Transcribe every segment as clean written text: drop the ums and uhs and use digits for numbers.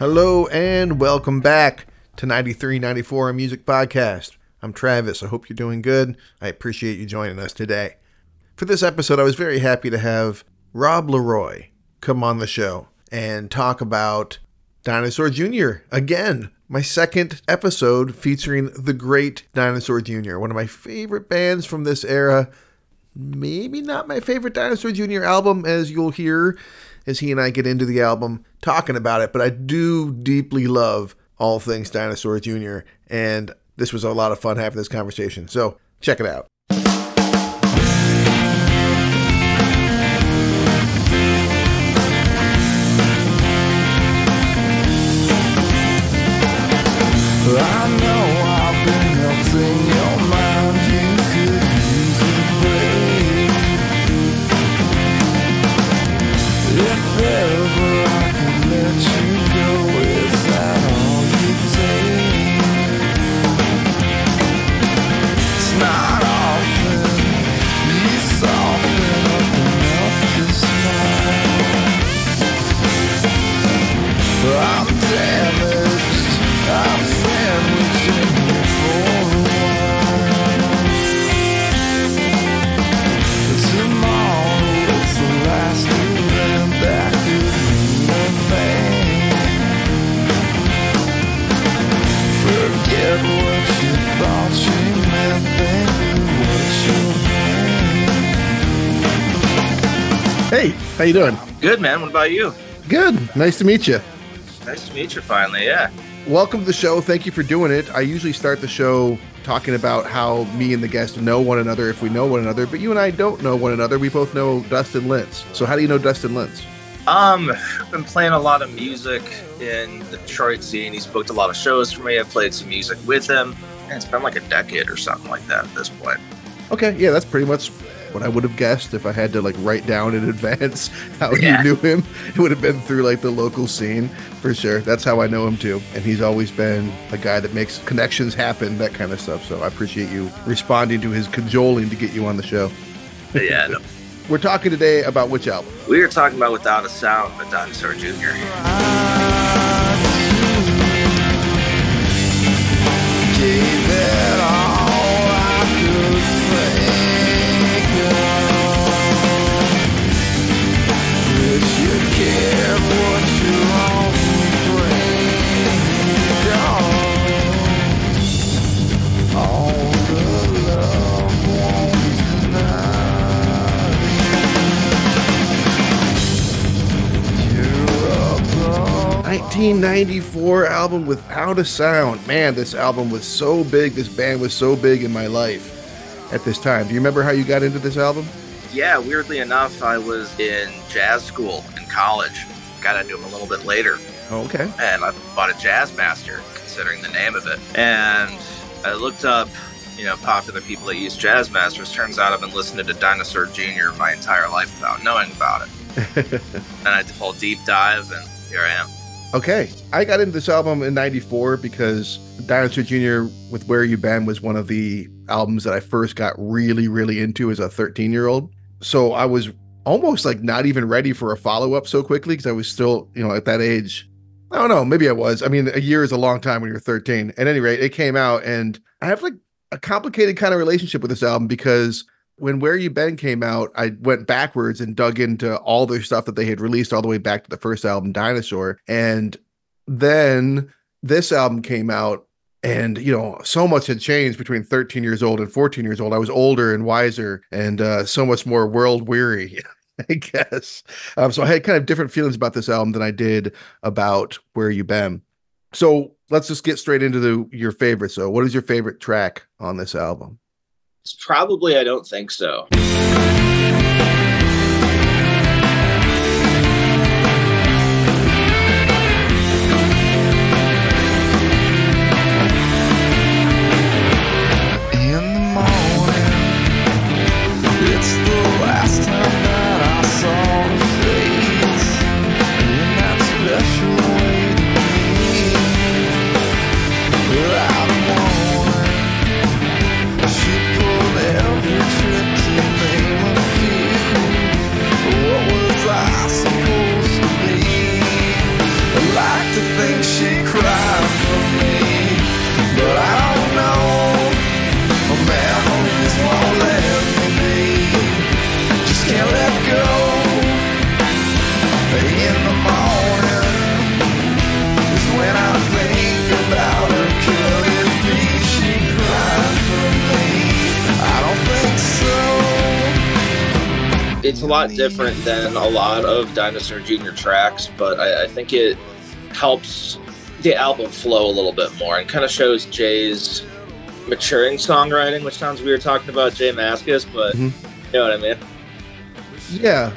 Hello and welcome back to 9394 a Music Podcast. I'm Travis. I hope you're doing good. I appreciate you joining us today. For this episode, I was very happy to have LeRoy come on the show and talk about Dinosaur Jr. Again, my second episode featuring the great Dinosaur Jr., one of my favorite bands from this era. Maybe not my favorite Dinosaur Jr. album, as you'll hear as he and I get into the album talking about it, but I do deeply love all things Dinosaur Jr., and this was a lot of fun having this conversation, so check it out. I know I've been melting your mind. You could use a break. If ever I could let you go, is that all you take? It's not often you soften up enough to smile. I'm damaged, I'm sandwiching you for a while. Tomorrow is the last event that could mean a thing. Forget what you thought you meant, baby, what you Hey, how you doing? Good, man. What about you? Good. Nice to meet you. Nice to meet you finally, yeah. Welcome to the show. Thank you for doing it. I usually start the show talking about how me and the guest know one another if we know one another, but you and I don't know one another. We both know Dustin Lintz. So how do you know Dustin Lintz? Been playing a lot of music in the Detroit scene. He's booked a lot of shows for me. I've played some music with him. And it's been like a decade or something like that at this point. Okay, yeah, that's pretty much what I would have guessed if I had to write down in advance how you knew him. It would have been through the local scene for sure. That's how I know him too. And he's always been a guy that makes connections happen, that kind of stuff. So I appreciate you responding to his cajoling to get you on the show. Yeah, no. We're talking today about which album? We are talking about Without a Sound by Dinosaur Jr. gave it all I could think of. Wish you cared what you only bring on. All the love won't tonight. You're above. 1994 album Without a Sound. Man, this album was so big. This band was so big in my life at this time. Do you remember how you got into this album? Yeah, weirdly enough, I was in jazz school in college. Got into him a little bit later. Oh, okay. And I bought a Jazz Master, considering the name of it. And I looked up, popular people that use Jazz Masters. Turns out I've been listening to Dinosaur Jr. my entire life without knowing about it. And I did a whole deep dive, and here I am. Okay. I got into this album in 94 because Dinosaur Jr. with Where You Been was one of the albums that I first got really, really into as a 13-year-old. So I was almost not even ready for a follow-up so quickly because I was still, at that age. I don't know. Maybe I was. I mean, a year is a long time when you're 13. At any rate, it came out, and I have a complicated kind of relationship with this album because when Where You Been came out, I went backwards and dug into all their stuff that they had released all the way back to the first album, Dinosaur. And then this album came out, and, so much had changed between 13 years old and 14 years old. I was older and wiser and so much more world weary, I guess. So I had kind of different feelings about this album than I did about Where You Been. So let's just get straight into your favorite. So what is your favorite track on this album? It's probably I Don't Think So. It's the last time that I saw her face in that special way to me. Without a warning, she pulled every trick to name a few. it's a lot different than a lot of Dinosaur Jr. tracks, but I think it helps the album flow a little bit more and kind of shows Jay's maturing songwriting, which sounds weird talking about Jay Mascis, but you know what I mean? Yeah.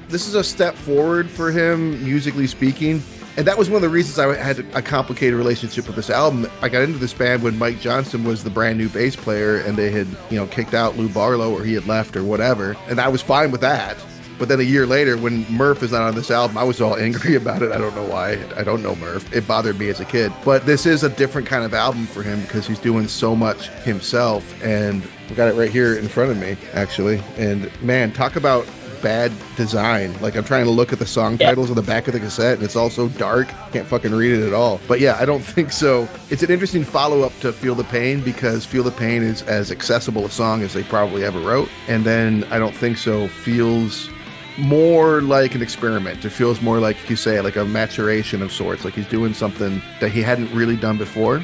This is a step forward for him, musically speaking. And that was one of the reasons I had a complicated relationship with this album. I got into this band when Mike Johnson was the brand new bass player and they had, kicked out Lou Barlow or he had left or whatever. And I was fine with that. But then a year later, when Murph is not on this album, I was all angry about it. I don't know why. I don't know Murph. It bothered me as a kid. But this is a different kind of album for him because he's doing so much himself. And we got it right here in front of me, actually. And man, talk about bad design. Like, I'm trying to look at the song titles on the back of the cassette and it's all so dark, can't fucking read it at all. But yeah, I don't think so. It's an interesting follow-up to Feel the Pain because Feel the Pain is as accessible a song as they probably ever wrote, and then I Don't Think So feels more like an experiment. It feels more like you say, like a maturation of sorts, like he's doing something that he hadn't really done before.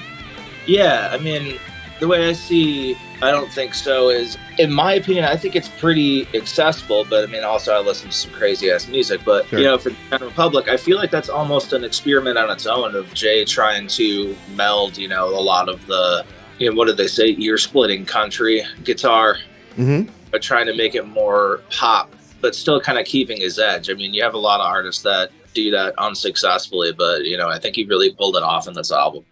Yeah, I mean, the way I see I Don't Think So is, in my opinion, I think it's pretty accessible, but I mean, also I listen to some crazy ass music, but sure. For the general public, I feel like that's almost an experiment on its own of Jay trying to meld, a lot of the, what did they say, ear splitting country guitar, but trying to make it more pop, but still kind of keeping his edge. I mean, you have a lot of artists that do that unsuccessfully, but I think he really pulled it off in this album.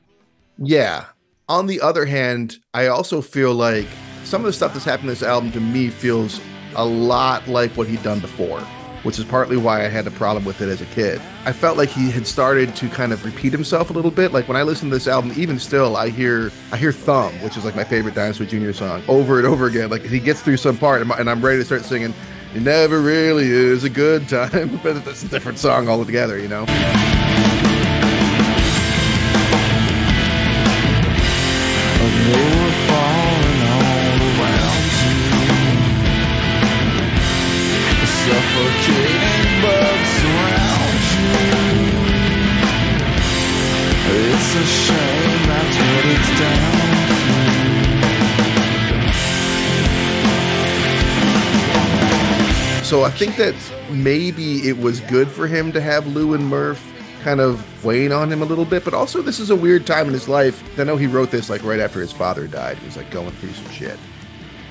Yeah. On the other hand, I also feel like some of the stuff that's happened in this album to me feels a lot like what he'd done before, which is partly why I had a problem with it as a kid. I felt like he had started to kind of repeat himself a little bit. Like when I listen to this album, even still, I hear Thumb, which is like my favorite Dinosaur Jr. song, over and over again. Like he gets through some part and I'm ready to start singing, "It never really is a good time," but it's a different song altogether, You're falling all around you, suffocating bugs surround you. It's a shame that's what it's down to. So I think that maybe it was good for him to have Lou and Murph kind of weighing on him a little bit, but also this is a weird time in his life. I know he wrote this like right after his father died. He was like going through some shit.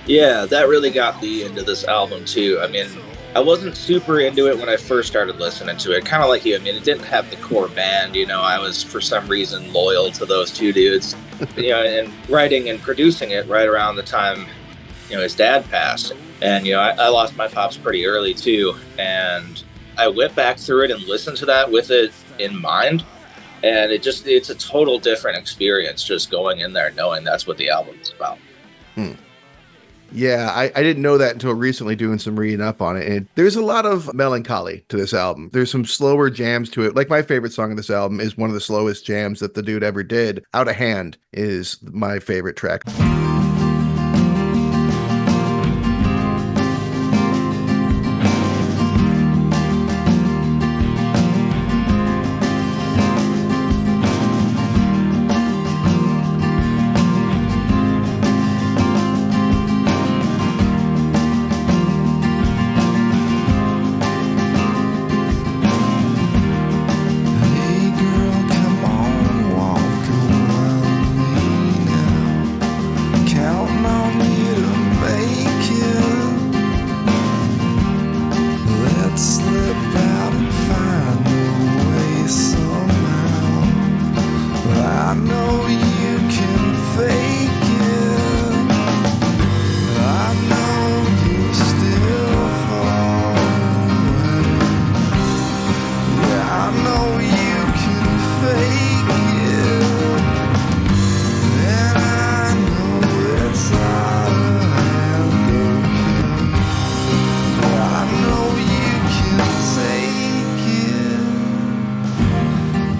Yeah, that really got me into this album too. I mean, I wasn't super into it when I first started listening to it. Kind of like you. I mean, it didn't have the core band. I was for some reason loyal to those two dudes. And writing and producing it right around the time, his dad passed. And, I lost my pops pretty early too. And I went back through it and listened to that with it in mind. And it's a total different experience just going in there knowing that's what the album is about. Yeah, I didn't know that until recently doing some reading up on it. And there's a lot of melancholy to this album. There's some slower jams to it. Like my favorite song of this album is one of the slowest jams that the dude ever did. Out of Hand is my favorite track.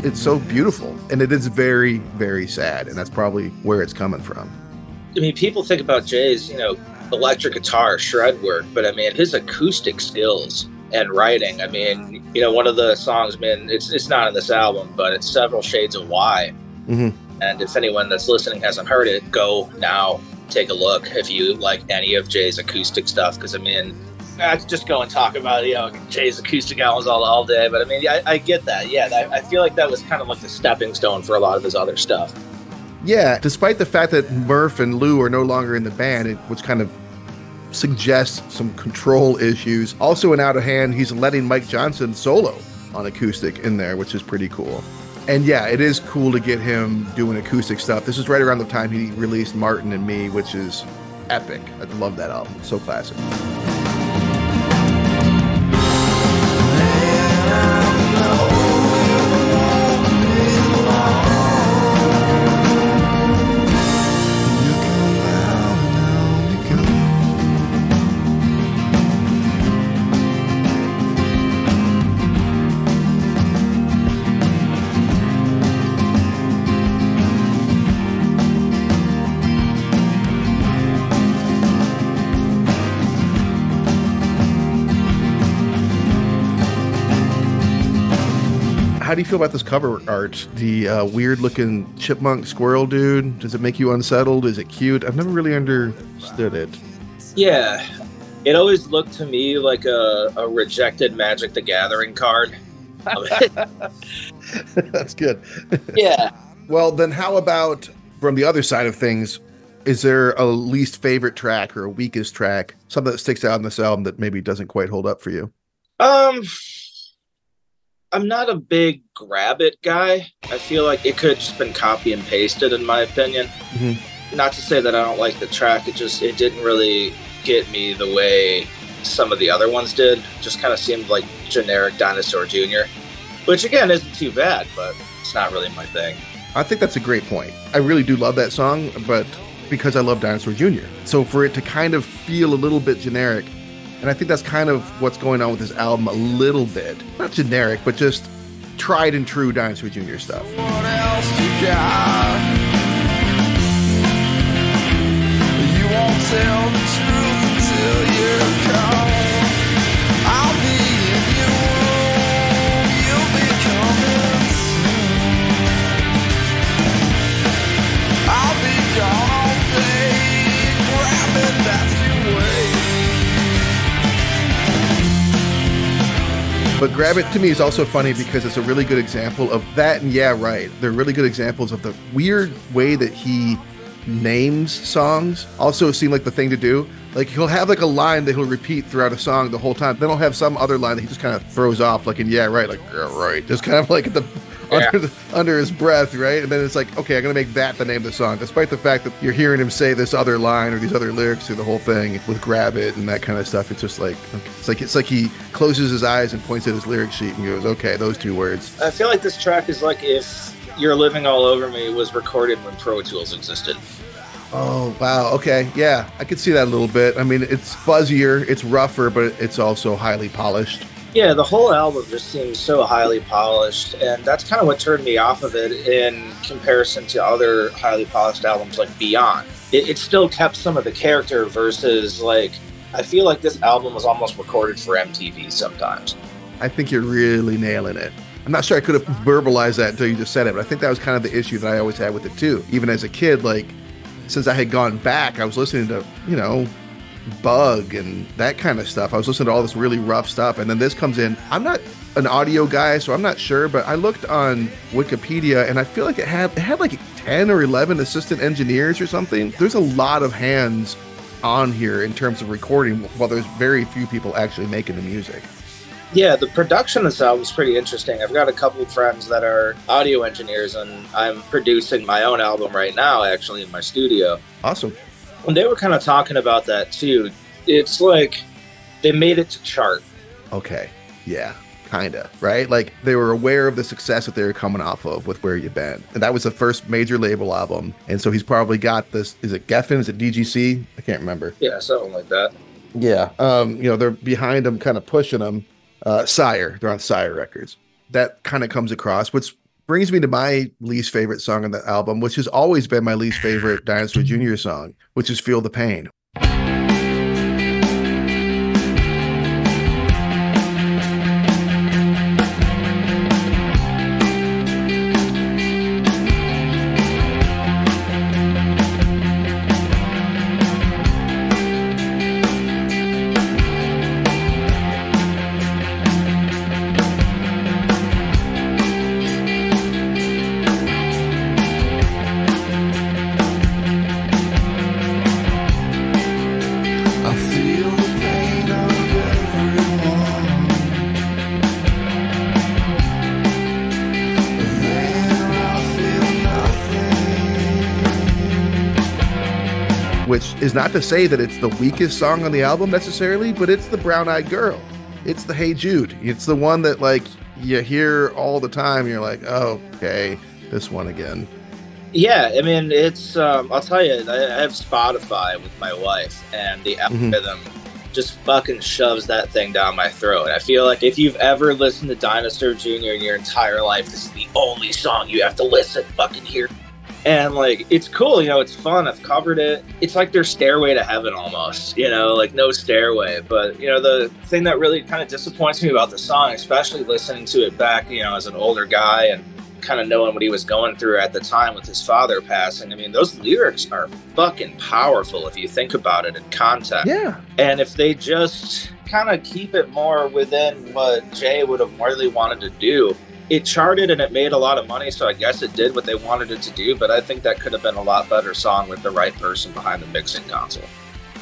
It's so beautiful, and it is very, very sad, and that's probably where it's coming from. I mean, people think about Jay's, electric guitar, shred work, but I mean, his acoustic skills and writing. I mean, one of the songs, man, it's not in this album, but it's Several Shades of Why. And if anyone that's listening hasn't heard it, go now, take a look if you like any of Jay's acoustic stuff, because I mean, I could just go and talk about, Jay's acoustic albums all day. But I mean, I get that. Yeah, I feel like that was kind of like the stepping stone for a lot of his other stuff. Yeah, despite the fact that Murph and Lou are no longer in the band, which kind of suggests some control issues. Also in Out of Hand, he's letting Mike Johnson solo on acoustic in there, which is pretty cool. And yeah, it is cool to get him doing acoustic stuff. This is right around the time he released Martin and Me, which is epic. I love that album. So classic. How do you feel about this cover art? The weird-looking chipmunk squirrel dude. Does it make you unsettled? Is it cute? I've never really understood it. Yeah, it always looked to me like a rejected Magic the Gathering card. That's good. Yeah. Well, then how about from the other side of things? Is there a least favorite track or a weakest track? Something that sticks out in this album that maybe doesn't quite hold up for you? I'm not a big grab it guy. I feel like it could have just been copy and pasted, in my opinion. Mm-hmm. Not to say that I don't like the track. It didn't really get me the way some of the other ones did. Just kind of seemed like generic Dinosaur Jr., which again isn't too bad, but it's not really my thing. I think that's a great point. I really do love that song, but because I love Dinosaur Jr. So for it to kind of feel a little bit generic, and I think that's kind of what's going on with this album a little bit. Not generic, but just tried and true Dinosaur Jr. stuff. What else you got? You won't tell the truth until you're gone. I'll be in your room. You'll be coming soon. I'll be gone all day. Grabbing, that's your way. But Grab It to me is also funny because it's a really good example of that. And yeah, right. They're really good examples of the weird way that he names songs. Also seem like the thing to do. Like he'll have like a line that he'll repeat throughout a song the whole time. Then he'll have some other line that he just kind of throws off like in yeah, right. Like, yeah, right. Just kind of like under his breath, right? And then it's like, okay, I'm going to make that the name of the song, despite the fact that you're hearing him say this other line or these other lyrics through the whole thing with Grab It and that kind of stuff. It's just like, it's like he closes his eyes and points at his lyric sheet and goes, okay, those two words. I feel like this track is like if You're Living All Over Me was recorded when Pro Tools existed. Oh, wow. Okay. Yeah, I could see that a little bit. I mean, it's fuzzier, it's rougher, but it's also highly polished. Yeah, the whole album just seems so highly polished, and that's kind of what turned me off of it in comparison to other highly polished albums like Beyond. It still kept some of the character versus, like, I feel like this album was almost recorded for MTV sometimes. I think you're really nailing it. I'm not sure I could have verbalized that until you just said it, but I think that was kind of the issue that I always had with it too. Even as a kid, like, since I had gone back, I was listening to, Bug and that kind of stuff. I was listening to all this really rough stuff, and then this comes in. I'm not an audio guy, so I'm not sure, but I looked on Wikipedia, and I feel like it had like 10 or 11 assistant engineers or something. There's a lot of hands on here in terms of recording, while there's very few people actually making the music. Yeah, the production of this album is pretty interesting. I've got a couple of friends that are audio engineers, and I'm producing my own album right now, actually, in my studio. Awesome. When they were kind of talking about that too, it's like they made it to chart. Okay. Yeah. Kind of. Right? Like they were aware of the success that they were coming off of with Where You Been. And that was the first major label album. And so he's probably got this. Is it Geffen? Is it DGC? I can't remember. Yeah, something like that. Yeah. They're behind him, kind of pushing him. Sire. They're on Sire Records. That kind of comes across, which brings me to my least favorite song on the album, which has always been my least favorite Dinosaur Jr. song, which is Feel the Pain. which is not to say that it's the weakest song on the album necessarily, but it's the Brown Eyed Girl. It's the Hey Jude. It's the one that like you hear all the time. You're like, oh, okay, this one again. Yeah, I mean, it's, I'll tell you, I have Spotify with my wife, and the algorithm just fucking shoves that thing down my throat. I feel like if you've ever listened to Dinosaur Jr. in your entire life, this is the only song you have to listen fucking hear. And, like, it's cool, you know, it's fun. I've covered it. It's like their Stairway to Heaven almost, you know, like no stairway. But, you know, the thing that really kind of disappoints me about the song, especially listening to it back, you know, as an older guy and kind of knowing what he was going through at the time with his father passing. I mean, those lyrics are fucking powerful if you think about it in context. Yeah. And if they just kind of keep it more within what Jay would have really wanted to do, it charted and it made a lot of money, so I guess it did what they wanted it to do, but I think that could have been a lot better song with the right person behind the mixing console.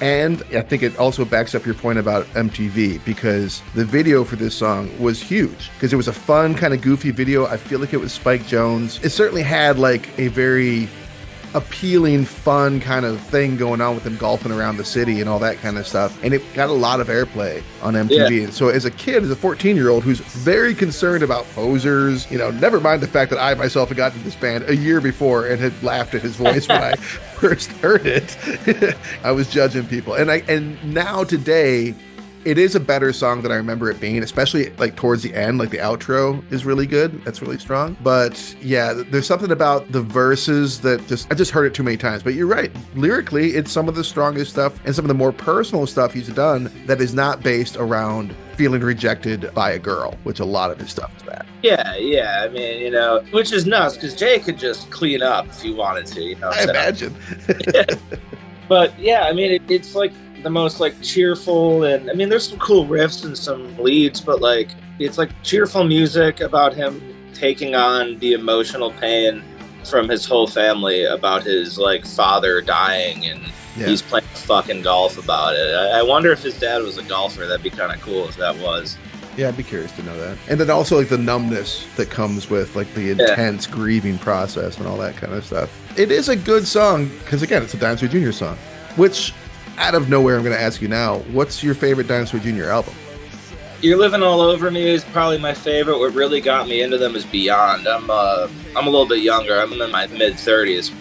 And I think it also backs up your point about MTV, because the video for this song was huge because it was a fun kind of goofy video. I feel like it was Spike Jonze. It certainly had like a very appealing, fun kind of thing going on with him golfing around the city and all that kind of stuff. And it got a lot of airplay on MTV. Yeah. And so as a kid, as a 14-year-old who's very concerned about posers, you know, never mind the fact that I myself had gotten to this band a year before and had laughed at his voice when I first heard it. I was judging people. And now today, it is a better song than I remember it being, especially like towards the end, like the outro is really good. That's really strong. But yeah, there's something about the verses that I just heard it too many times. But you're right. Lyrically, it's some of the strongest stuff and some of the more personal stuff he's done that is not based around feeling rejected by a girl, which a lot of his stuff is that. Yeah. I mean, you know, which is nuts because Jay could just clean up if he wanted to. You know, I imagine. But yeah, I mean, it's like the most like cheerful, and I mean there's some cool riffs and some leads, but like it's like cheerful music about him taking on the emotional pain from his whole family about his like father dying, and he's playing fucking golf about it. I wonder if his dad was a golfer. That'd be kind of cool if that was. Yeah, I'd be curious to know that. And then also like the numbness that comes with like the intense grieving process and all that kind of stuff. It is a good song because again, it's a Dinosaur Jr. song, which out of nowhere, I'm going to ask you now, what's your favorite Dinosaur Jr. album? You're Living All Over Me is probably my favorite. What really got me into them is Beyond. I'm a little bit younger. I'm in my mid-30s.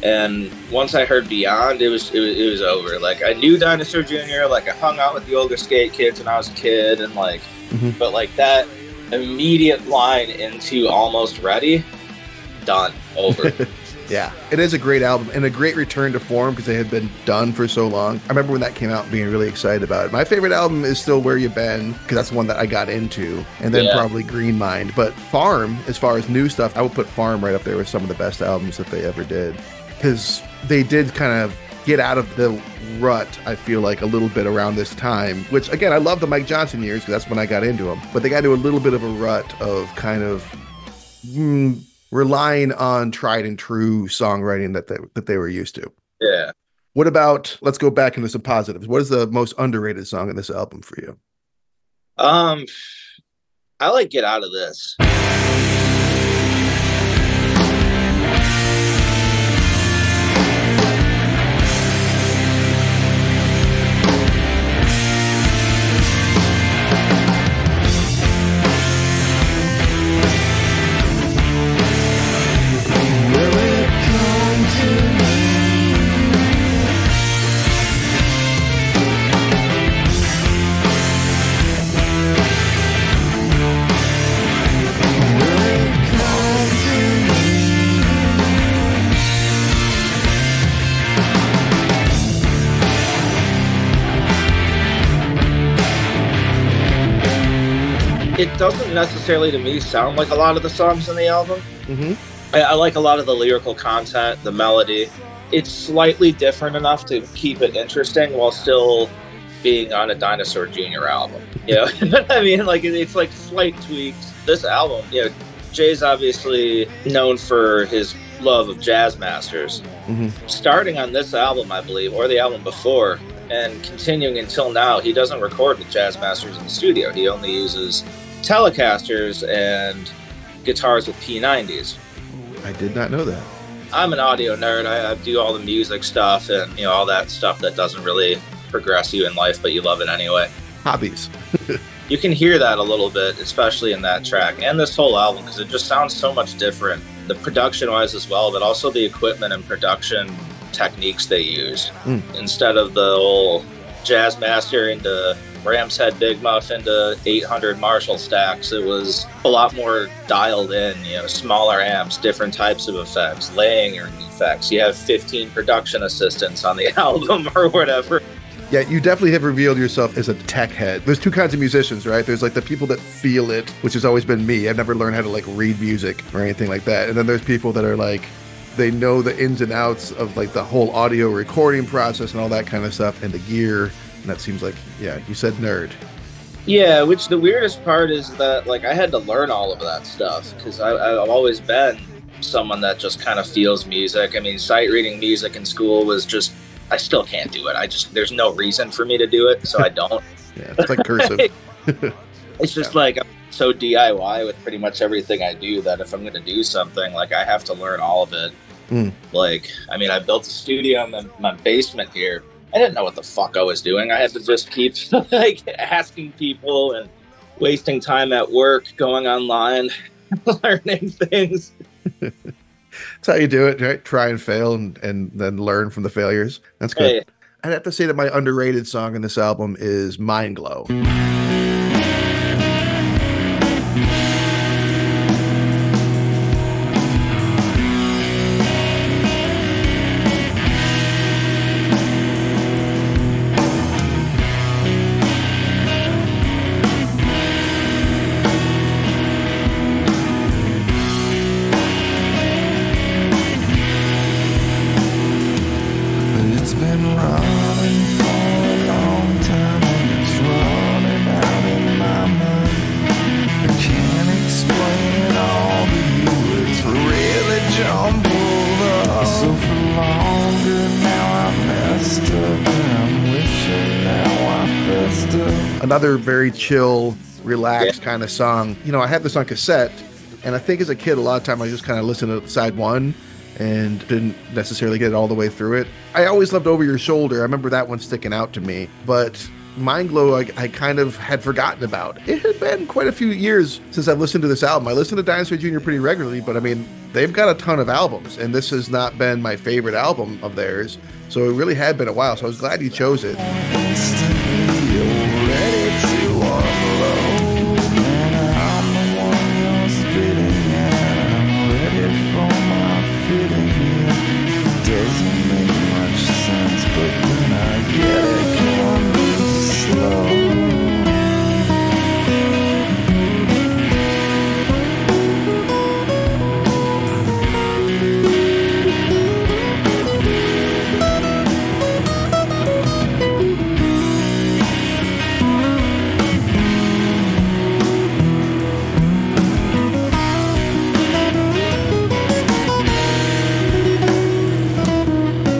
And once I heard Beyond, it was over. Like, I knew Dinosaur Jr., like, I hung out with the older skate kids when I was a kid, and, like, but, like, that immediate line into Almost Ready, done, over. Yeah, it is a great album and a great return to form because they had been done for so long. I remember when that came out being really excited about it. My favorite album is still Where You Been because that's the one that I got into, and then probably Green Mind. But Farm, as far as new stuff, I would put Farm right up there with some of the best albums that they ever did because they did kind of get out of the rut, I feel like, a little bit around this time, which, again, I love the Mike Johnson years because that's when I got into him. But they got into a little bit of a rut of kind of relying on tried and true songwriting that they were used to. Yeah. What about, let's go back into some positives. What is the most underrated song in this album for you? I like Get Out of This. It doesn't necessarily, to me, sound like a lot of the songs in the album. I like a lot of the lyrical content, the melody. It's slightly different enough to keep it interesting while still being on a Dinosaur Jr. album. You know, I mean, like it's like slight tweaks. This album, you know, Jay's obviously known for his love of jazz masters. Starting on this album, I believe, or the album before, and continuing until now, he doesn't record with jazz masters in the studio. He only uses Telecasters and guitars with P90s. I did not know that. I'm an audio nerd. I do all the music stuff and, you know, all that stuff that doesn't really progress you in life, but you love it anyway. Hobbies. You can hear that a little bit, especially in that track and this whole album, because it just sounds so much different. The production-wise as well, but also the equipment and production techniques they use. Instead of the old Jazz Master into Ram's Head Big Muff into 800 Marshall stacks, it was a lot more dialed in, you know, smaller amps, different types of effects, layering effects. You have 15 production assistants on the album or whatever. Yeah, you definitely have revealed yourself as a tech head. There's two kinds of musicians, right? There's like the people that feel it, which has always been me. I've never learned how to like read music or anything like that. And then there's people that are like, they know the ins and outs of like the whole audio recording process and all that kind of stuff and the gear. And that seems like, yeah, you said nerd. Yeah, which the weirdest part is that like I had to learn all of that stuff because I've always been someone that just kind of feels music. I mean, sight reading music in school was just, I still can't do it. There's no reason for me to do it, so I don't. Yeah, it's like cursive. It's just like I'm so DIY with pretty much everything I do that if I'm going to do something, like I have to learn all of it. Like, I mean, I built a studio in my basement here. I didn't know what the fuck I was doing. I had to just keep like asking people and wasting time at work, going online, learning things. That's how you do it, right? Try and fail and then learn from the failures. That's good. Hey. I'd have to say that my underrated song in this album is Mind Glow. Another very chill, relaxed kind of song. You know, I had this on cassette, and I think as a kid, a lot of time I just kind of listened to side one and didn't necessarily get all the way through it. I always loved Over Your Shoulder. I remember that one sticking out to me. But Mind Glow, I kind of had forgotten about. It had been quite a few years since I've listened to this album. I listen to Dinosaur Jr. pretty regularly, but I mean, they've got a ton of albums, and this has not been my favorite album of theirs. So it really had been a while, so I was glad you chose it.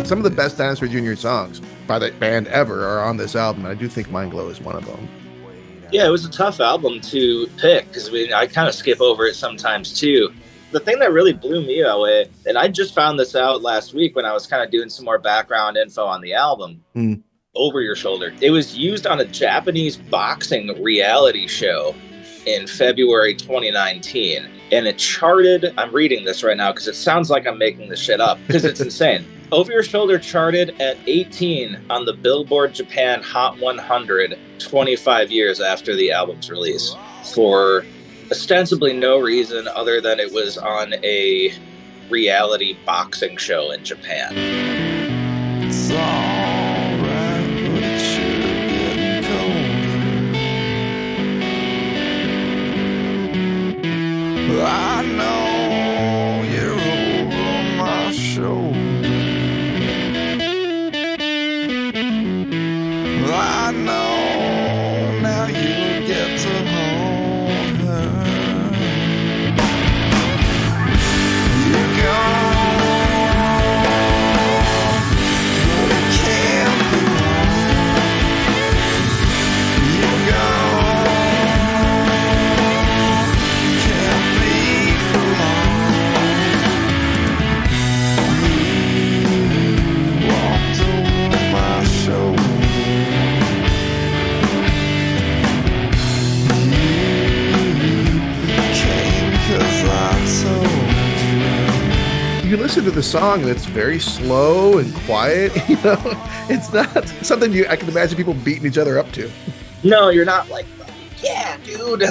Some of the best Dinosaur Jr. songs by the band ever are on this album, and I do think Mind Glow is one of them. Yeah, it was a tough album to pick because I kind of skip over it sometimes too. The thing that really blew me away, and I just found this out last week when I was kind of doing some more background info on the album, Over Your Shoulder. It was used on a Japanese boxing reality show in February 2019, and it charted, I'm reading this right now because it sounds like I'm making this shit up because it's insane. Over Your Shoulder charted at 18 on the Billboard Japan Hot 100 25 years after the album's release for ostensibly no reason other than it was on a reality boxing show in Japan. It's alright, but it's sure getting colder. I know you're over my shoulder. I know now you get to hold her. You're gone. you listen to the song and it's very slow and quiet. You know, it's not something I can imagine people beating each other up to. No, you're not like, yeah, dude.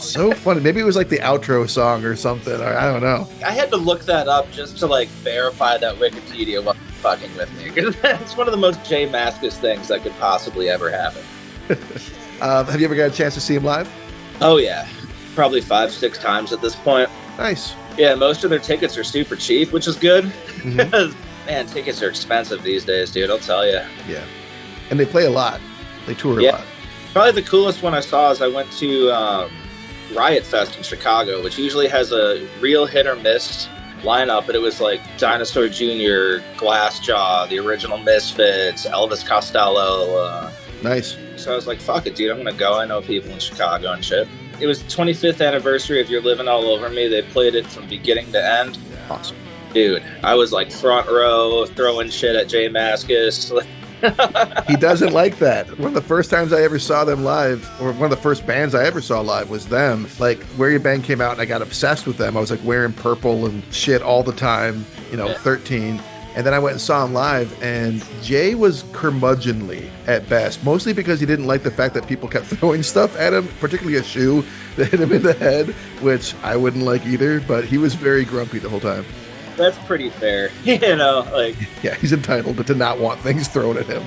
So funny. Maybe it was like the outro song or something. Or I don't know. I had to look that up just to like verify that Wikipedia wasn't fucking with me, because it's one of the most J Mascis things that could possibly ever happen. Have you ever got a chance to see him live? Oh yeah, probably 5-6 times at this point. Nice. Yeah, most of their tickets are super cheap, which is good. Mm-hmm. Man, tickets are expensive these days, dude. I'll tell you. Yeah, and they play a lot. They tour a lot. Probably the coolest one I saw is I went to Riot Fest in Chicago, which usually has a real hit or miss lineup, but it was like Dinosaur Jr., Glassjaw, the original Misfits, Elvis Costello. Nice. So I was like, fuck it, dude, I'm gonna go. I know people in Chicago and shit. It was the 25th anniversary of You're Living All Over Me. They played it from beginning to end. Awesome. Dude, I was like front row throwing shit at J Mascis. He doesn't like that. One of the first times I ever saw them live, or one of the first bands I ever saw live, was them. Like, Where Your Band came out and I got obsessed with them. I was like wearing purple and shit all the time, 13. And then I went and saw him live, and Jay was curmudgeonly at best, mostly because he didn't like the fact that people kept throwing stuff at him, particularly a shoe that hit him in the head, which I wouldn't like either, but he was very grumpy the whole time. That's pretty fair. Yeah, he's entitled to not want things thrown at him.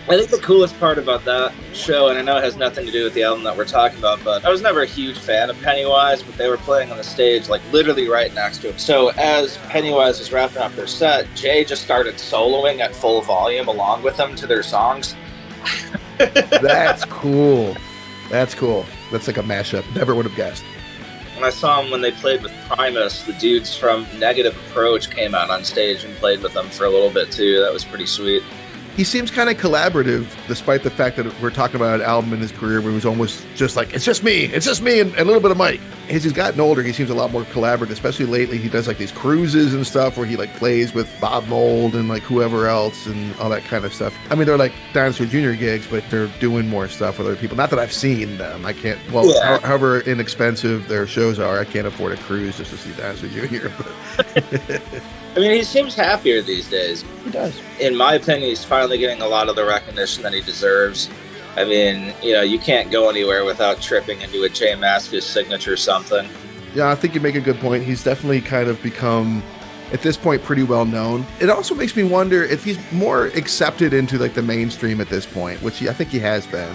I think the coolest part about that show, and I know it has nothing to do with the album that we're talking about, but I was never a huge fan of Pennywise, but they were playing on the stage, like, literally right next to him. So as Pennywise was wrapping up their set, Jay just started soloing at full volume along with them to their songs. That's cool. That's cool. That's like a mashup. Never would have guessed. When I saw them when they played with Primus, the dudes from Negative Approach came out on stage and played with them for a little bit, too. That was pretty sweet. He seems kind of collaborative, despite the fact that we're talking about an album in his career where he was almost just like, it's just me, and a little bit of Mike. As he's gotten older, he seems a lot more collaborative, especially lately. He does like these cruises and stuff where he like plays with Bob Mould and like whoever else and all that kind of stuff. I mean, they're like Dinosaur Jr. gigs, but they're doing more stuff with other people. Not that I've seen them. I can't, however inexpensive their shows are, I can't afford a cruise just to see Dinosaur Jr. I mean, he seems happier these days. He does. In my opinion, he's finally getting a lot of the recognition that he deserves. I mean, you can't go anywhere without tripping into a J Mascis signature something. Yeah, I think you make a good point. He's definitely kind of become, at this point, pretty well known. It also makes me wonder if he's more accepted into like the mainstream at this point, which I think he has been.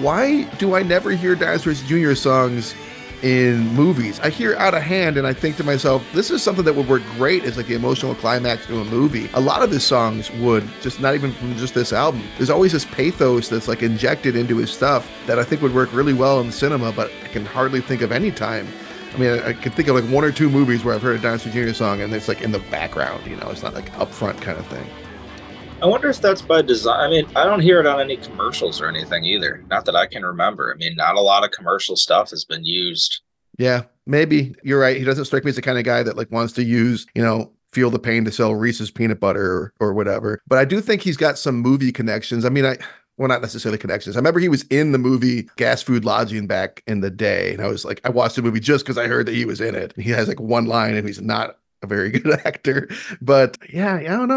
Why do I never hear Dinosaur Jr. songs in movies? I hear Out of Hand and I think to myself, this is something that would work great as like the emotional climax to a movie. A lot of his songs would, just not even from just this album. There's always this pathos that's like injected into his stuff that I think would work really well in cinema, but I can hardly think of any time. I mean, I can think of like 1 or 2 movies where I've heard a Dinosaur Jr. song and it's like in the background, it's not like upfront kind of thing. I wonder if that's by design. I mean, I don't hear it on any commercials or anything either. Not that I can remember. I mean, not a lot of commercial stuff has been used. Yeah, maybe. You're right. He doesn't strike me as the kind of guy that like wants to use, Feel the Pain to sell Reese's peanut butter or whatever. But I do think he's got some movie connections. I mean, well, not necessarily connections. I remember he was in the movie Gas Food Lodging back in the day. And I was like, I watched the movie just because I heard that he was in it. He has like one line and he's not a very good actor. But yeah, I don't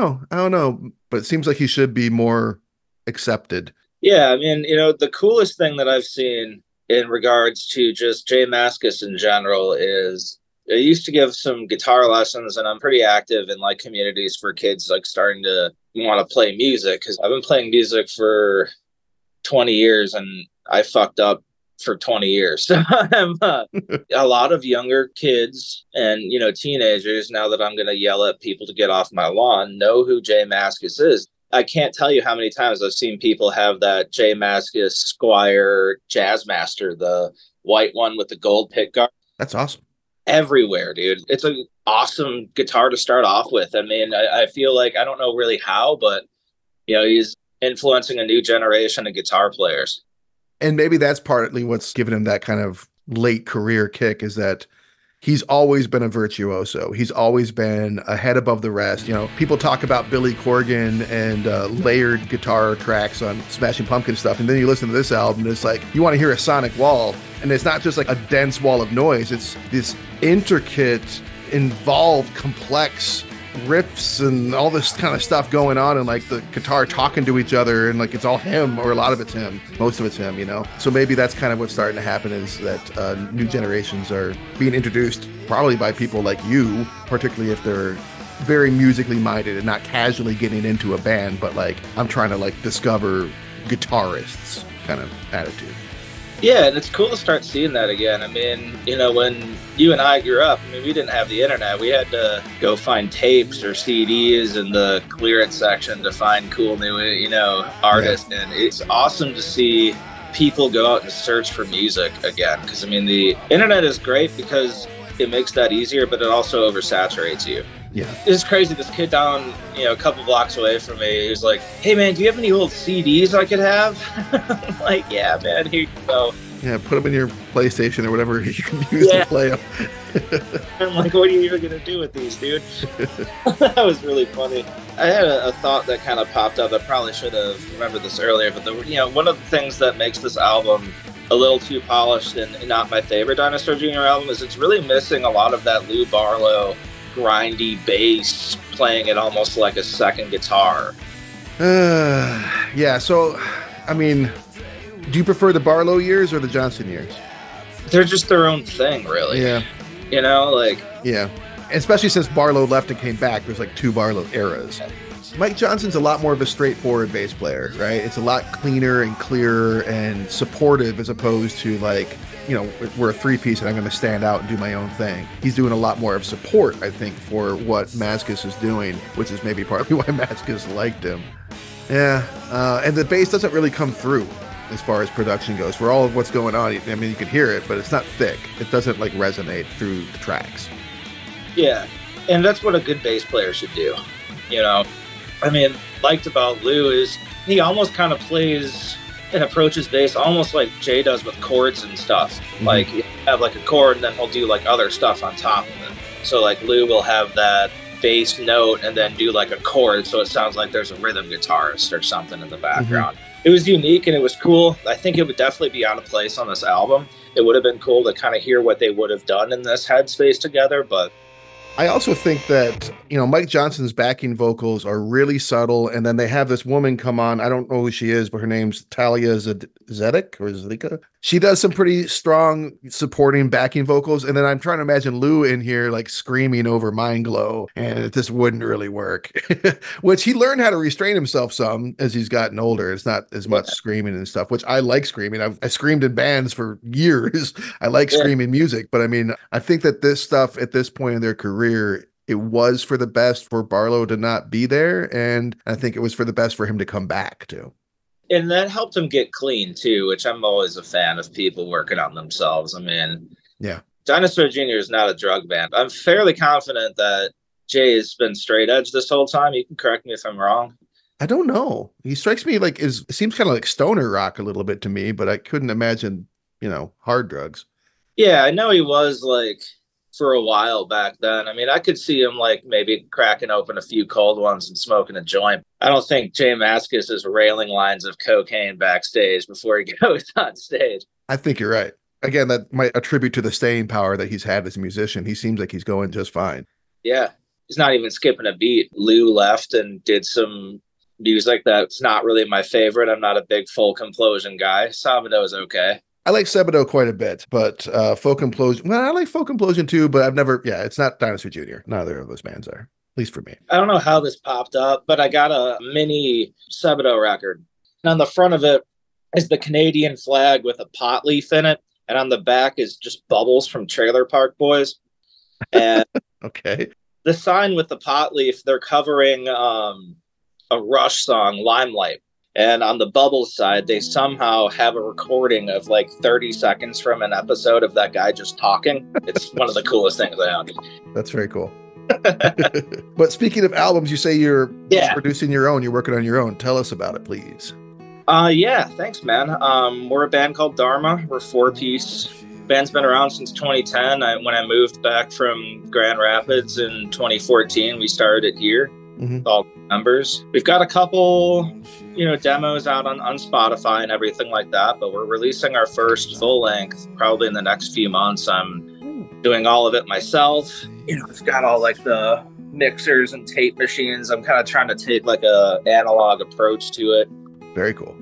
know. But it seems like he should be more accepted. Yeah, I mean, the coolest thing that I've seen in regards to just J Mascis in general is I used to give some guitar lessons, and I'm pretty active in like communities for kids like starting to want to play music, because I've been playing music for 20 years and I fucked up for 20 years. So a lot of younger kids and, teenagers, now that I'm going to yell at people to get off my lawn, know who J Mascis is. I can't tell you how many times I've seen people have that J Mascis Squire Jazzmaster, the white one with the gold pickguard. That's awesome. Everywhere, dude. It's an awesome guitar to start off with. I mean, I feel like, I don't know really how, but, he's influencing a new generation of guitar players. And maybe that's partly what's given him that kind of late career kick, is that he's always been a virtuoso. He's always been a head above the rest. People talk about Billy Corgan and layered guitar tracks on Smashing Pumpkin stuff. And then you listen to this album and it's like, you want to hear a sonic wall. And it's not just like a dense wall of noise. It's this intricate, involved, complex riffs and all this kind of stuff going on, and like the guitar talking to each other, and like it's all him, or a lot of it's him, most of it's him, you know. So maybe that's kind of what's starting to happen, is that new generations are being introduced probably by people like you, particularly if they're very musically minded and not casually getting into a band, but like, I'm trying to like discover guitarists kind of attitude. Yeah, and it's cool to start seeing that again. I mean, you know, when you and I grew up, I mean, we didn't have the internet. We had to go find tapes or CDs in the clearance section to find cool new, you know, artists. Yeah. And it's awesome to see people go out and search for music again. Because, I mean, the internet is great because it makes that easier, but it also oversaturates you. Yeah. It's crazy. This kid down, you know, a couple blocks away from me, he was like, "Hey man, do you have any old CDs I could have?" I'm like, "Yeah, man, here you go." Yeah, put them in your PlayStation or whatever you can use to play them. I'm like, "What are you even gonna do with these, dude?" That was really funny. I had a thought that kind of popped up. I probably should have remembered this earlier, but you know, one of the things that makes this album a little too polished and not my favorite Dinosaur Jr. album is it's really missing a lot of that Lou Barlow grindy bass, playing it almost like a second guitar. Yeah, so I mean, do you prefer the Barlow years or the Johnson years? They're just their own thing, really. Yeah. You know, like... Yeah. Especially since Barlow left and came back, there's like two Barlow eras. Mike Johnson's a lot more of a straightforward bass player, right? It's a lot cleaner and clearer and supportive, as opposed to like, you know, we're a three-piece and I'm going to stand out and do my own thing. He's doing a lot more of support, I think, for what Mascis is doing, which is maybe partly why Mascis liked him. Yeah, and the bass doesn't really come through as far as production goes. For all of what's going on, I mean, you can hear it, but it's not thick. It doesn't like resonate through the tracks. Yeah, and that's what a good bass player should do, you know? I mean, liked about Lou is he almost kind of plays and approaches bass almost like Jay does with chords and stuff. Mm-hmm. Like, you have like a chord and then he'll do like other stuff on top of it. So like Lou will have that bass note and then do like a chord, so it sounds like there's a rhythm guitarist or something in the background. Mm-hmm. It was unique and it was cool. I think it would definitely be out of place on this album. It would have been cool to kind of hear what they would have done in this headspace together, but I also think that, you know, Mike Johnson's backing vocals are really subtle, and then they have this woman come on. I don't know who she is, but her name's Talia Zedek or Zedika. She does some pretty strong supporting backing vocals, and then I'm trying to imagine Lou in here like screaming over Mind Glow, and it just wouldn't really work. Which he learned how to restrain himself some as he's gotten older. It's not as much screaming and stuff, which I like screaming. I screamed in bands for years. I like screaming music, but I mean, I think that this stuff at this point in their career, it was for the best for Barlow to not be there, and I think it was for the best for him to come back too. And that helped him get clean too, which I'm always a fan of people working on themselves. I mean, yeah, Dinosaur Jr. is not a drug band. I'm fairly confident that Jay has been straight edge this whole time. You can correct me if I'm wrong. I don't know. He strikes me like it seems kind of like stoner rock a little bit to me, but I couldn't imagine, you know, hard drugs. Yeah, I know he was like for a while back then. I mean, I could see him like maybe cracking open a few cold ones and smoking a joint. I don't think Jay Mascis is railing lines of cocaine backstage before he goes on stage. I think you're right. Again, that might attribute to the staying power that he's had as a musician. He seems like he's going just fine. Yeah, he's not even skipping a beat. Lou left and did some music that's not really my favorite. I'm not a big Folk Implosion guy. Sabado's okay. I like Sebado quite a bit, but Folk Implosion, well, I like Folk Implosion too, but I've never, it's not Dinosaur Jr. Neither of those bands are, at least for me. I don't know how this popped up, but I got a mini Sebado record. And on the front of it is the Canadian flag with a pot leaf in it. And on the back is just Bubbles from Trailer Park Boys. And okay. The sign with the pot leaf, they're covering a Rush song, Limelight. And on the Bubbles side, they somehow have a recording of like 30 seconds from an episode of that guy just talking. It's one of the coolest things I own. That's very cool. But speaking of albums, you say you're producing your own, you're working on your own. Tell us about it, please. Yeah, thanks, man. We're a band called Dharma. We're a 4-piece. Band's been around since 2010. When I moved back from Grand Rapids in 2014, we started it here. Mm-hmm. All members. We've got a couple, demos out on Spotify and everything like that, but we're releasing our first full length probably in the next few months. I'm doing all of it myself, I've got all like the mixers and tape machines. I'm kind of trying to take like a analog approach to it. Very cool.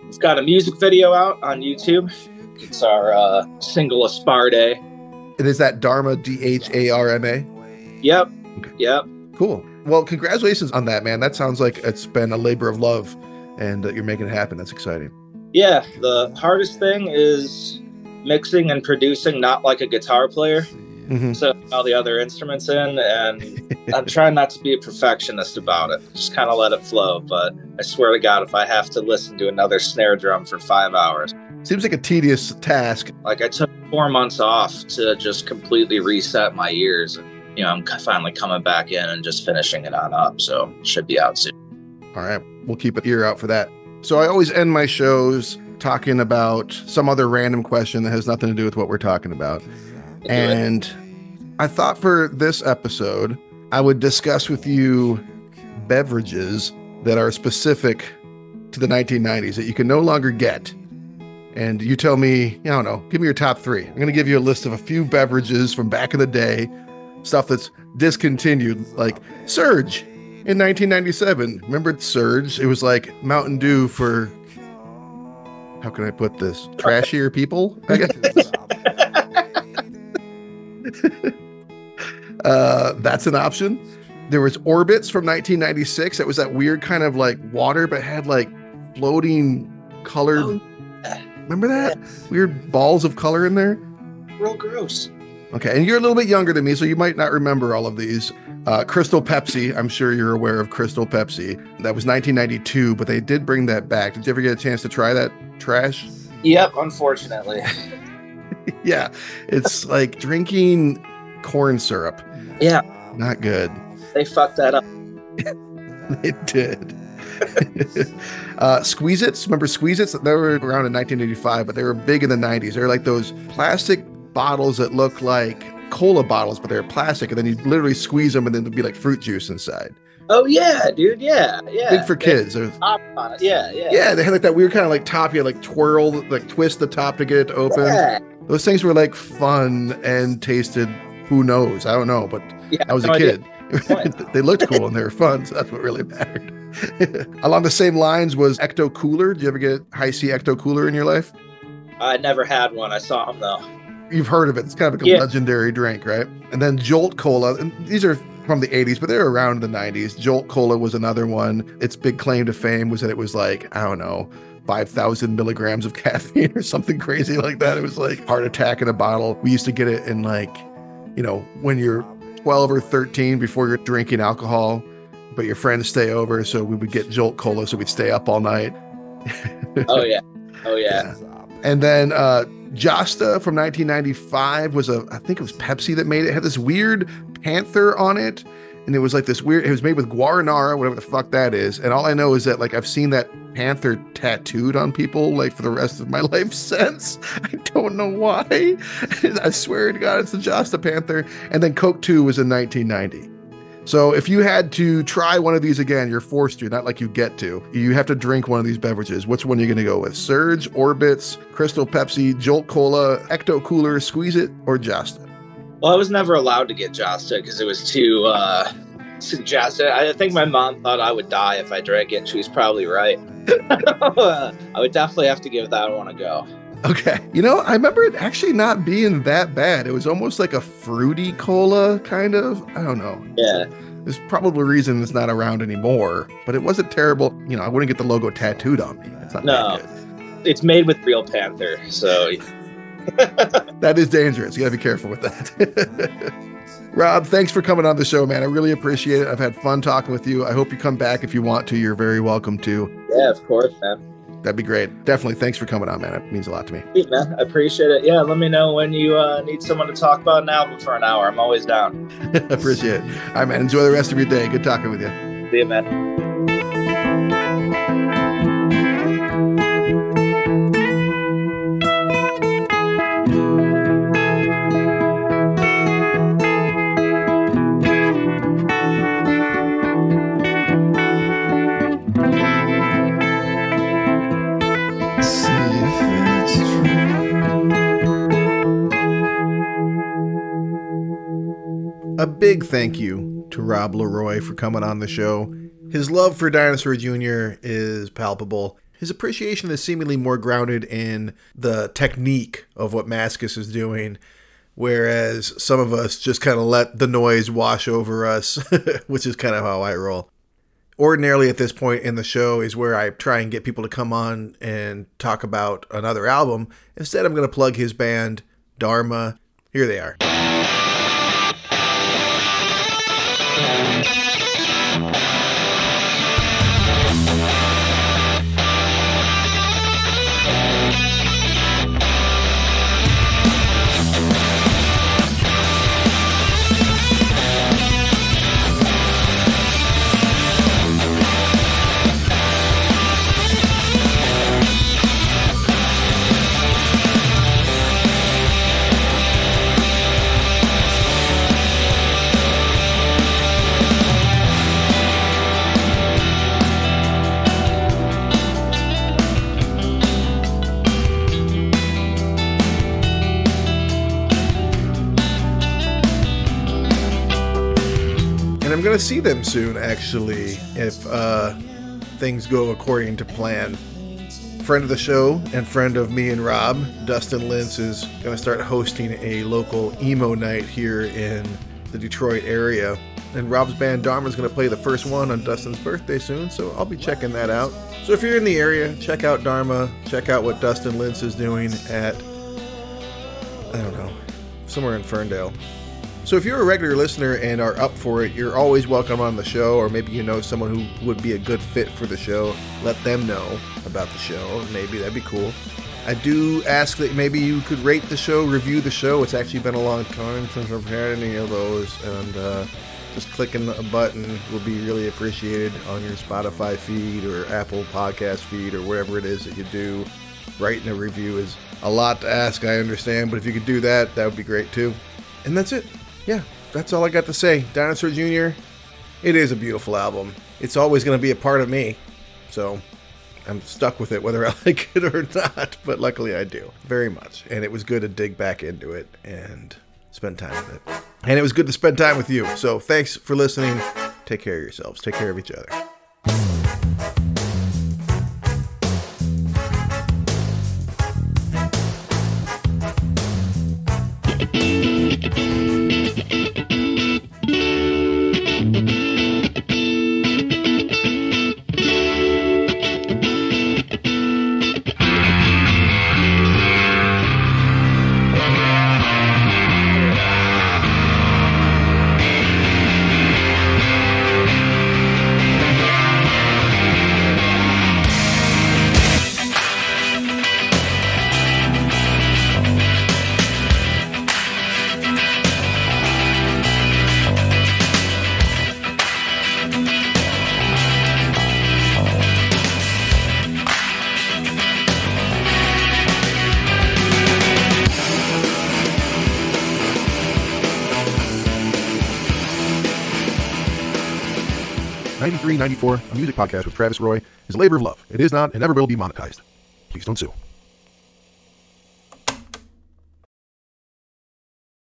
We've got a music video out on YouTube. It's our single Asparde. And is that Dharma, Dharma? Yep. Okay. Yep. Cool. Well, congratulations on that, man. That sounds like it's been a labor of love, and you're making it happen. That's exciting. Yeah. The hardest thing is mixing and producing, not like a guitar player. Mm-hmm. So all the other instruments in, and I'm trying not to be a perfectionist about it. Just kind of let it flow. But I swear to God, if I have to listen to another snare drum for 5 hours. Seems like a tedious task. Like I took 4 months off to just completely reset my ears. I'm finally coming back in and just finishing it on up. So it should be out soon. All right. We'll keep an ear out for that. So I always end my shows talking about some other random question that has nothing to do with what we're talking about. And I thought for this episode, I would discuss with you beverages that are specific to the 1990s that you can no longer get. And you tell me, I don't know, give me your top 3. I'm going to give you a list of a few beverages from back in the day, stuff that's discontinued, like Surge in 1997. Remember Surge? It was like Mountain Dew for, how can I put this? Trashier people, I guess. That's an option. There was Orbits from 1996. That was that weird kind of like water, but had like floating colored. Oh, remember that? Weird balls of color in there. Real gross. Okay, and you're a little bit younger than me, so you might not remember all of these. Crystal Pepsi. I'm sure you're aware of Crystal Pepsi. That was 1992, but they did bring that back. Did you ever get a chance to try that trash? Yep, unfortunately. Yeah, it's like drinking corn syrup. Yeah. Not good. They fucked that up. They did. Squeeze-Its. Remember Squeeze-Its? They were around in 1985, but they were big in the 90s. They were like those plastic bottles that look like cola bottles, but they're plastic, and then you literally squeeze them, and then there'd be like fruit juice inside. Oh yeah, dude. Yeah. Big for kids. Top on it. Yeah. Yeah, they had like that weird kind of like top. You had like twirl, like twist the top to get it to open. Yeah. Those things were like fun and tasted, who knows? I don't know, but Yeah, I was a no kid. They looked cool and they were fun, so that's what really mattered. Along the same lines was Ecto Cooler. Did you ever get High C Ecto Cooler in your life? I never had one. I saw them though. You've heard of it. It's kind of like a legendary drink, right? And then Jolt Cola. And these are from the 80s, but they were around in the 90s. Jolt Cola was another one. Its big claim to fame was that it was like, I don't know, 5,000 milligrams of caffeine or something crazy like that. It was like heart attack in a bottle. We used to get it in like, when you're 12 or 13 before you're drinking alcohol, but your friends stay over. So we would get Jolt Cola. So we'd stay up all night. Oh yeah. And then Josta from 1995 was I think it was Pepsi that made it. It had this weird panther on it. And it was like this weird, it was made with guaranara, whatever the fuck that is. And all I know is that like I've seen that panther tattooed on people like for the rest of my life since. I don't know why. I swear to God, it's the Josta Panther. And then Coke 2 was in 1990. So if you had to try one of these again, you're forced to, not like you get to. You have to drink one of these beverages. Which one are you going to go with? Surge, Orbits, Crystal Pepsi, Jolt Cola, Ecto Cooler, Squeeze-It, or Josta? Well, I was never allowed to get Josta because it was too suggested. I think my mom thought I would die if I drank it, and she was probably right. I would definitely have to give that one a go. Okay. I remember it actually not being that bad. It was almost like a fruity cola, kind of. I don't know. Yeah. There's probably a reason it's not around anymore, but it wasn't terrible. I wouldn't get the logo tattooed on me. It's not that good. It's made with real panther, so... That is dangerous. You gotta be careful with that. Rob, thanks for coming on the show, man. I really appreciate it. I've had fun talking with you. I hope you come back if you want to. You're very welcome to. Yeah, of course, man. That'd be great. Definitely. Thanks for coming on, man. It means a lot to me. Hey, man, I appreciate it. Yeah, let me know when you need someone to talk about an album for an hour. I'm always down. Appreciate it. All right, man. Enjoy the rest of your day. Good talking with you. See you, man. A big thank you to Rob LeRoy for coming on the show. His love for Dinosaur Jr. is palpable. His appreciation is seemingly more grounded in the technique of what Maskus is doing, whereas some of us just kind of let the noise wash over us, which is kind of how I roll. Ordinarily at this point in the show is where I try and get people to come on and talk about another album. Instead, I'm going to plug his band, Dharma. Here they are. I'm going to see them soon, actually, if things go according to plan. Friend of the show and friend of me and Rob, Dustin Lintz, is going to start hosting a local emo night here in the Detroit area. And Rob's band Dharma is going to play the first one on Dustin's birthday soon, so I'll be checking that out. So if you're in the area, check out Dharma, check out what Dustin Lintz is doing at, I don't know, somewhere in Ferndale. So if you're a regular listener and are up for it, you're always welcome on the show, or maybe you know someone who would be a good fit for the show. Let them know about the show. Maybe that'd be cool. I do ask that maybe you could rate the show, review the show. It's actually been a long time since I've had any of those, and just clicking a button will be really appreciated on your Spotify feed or Apple Podcast feed or whatever it is that you do. Writing a review is a lot to ask, I understand, but if you could do that, that would be great too. And that's it. Yeah, that's all I got to say. Dinosaur Jr., it is a beautiful album. It's always going to be a part of me, so I'm stuck with it whether I like it or not, but luckily I do, very much. And it was good to dig back into it and spend time with it. And it was good to spend time with you, so thanks for listening. Take care of yourselves. Take care of each other. '93-'94, a music podcast with Travis Roy, is a labor of love. It is not and never will be monetized. Please don't sue.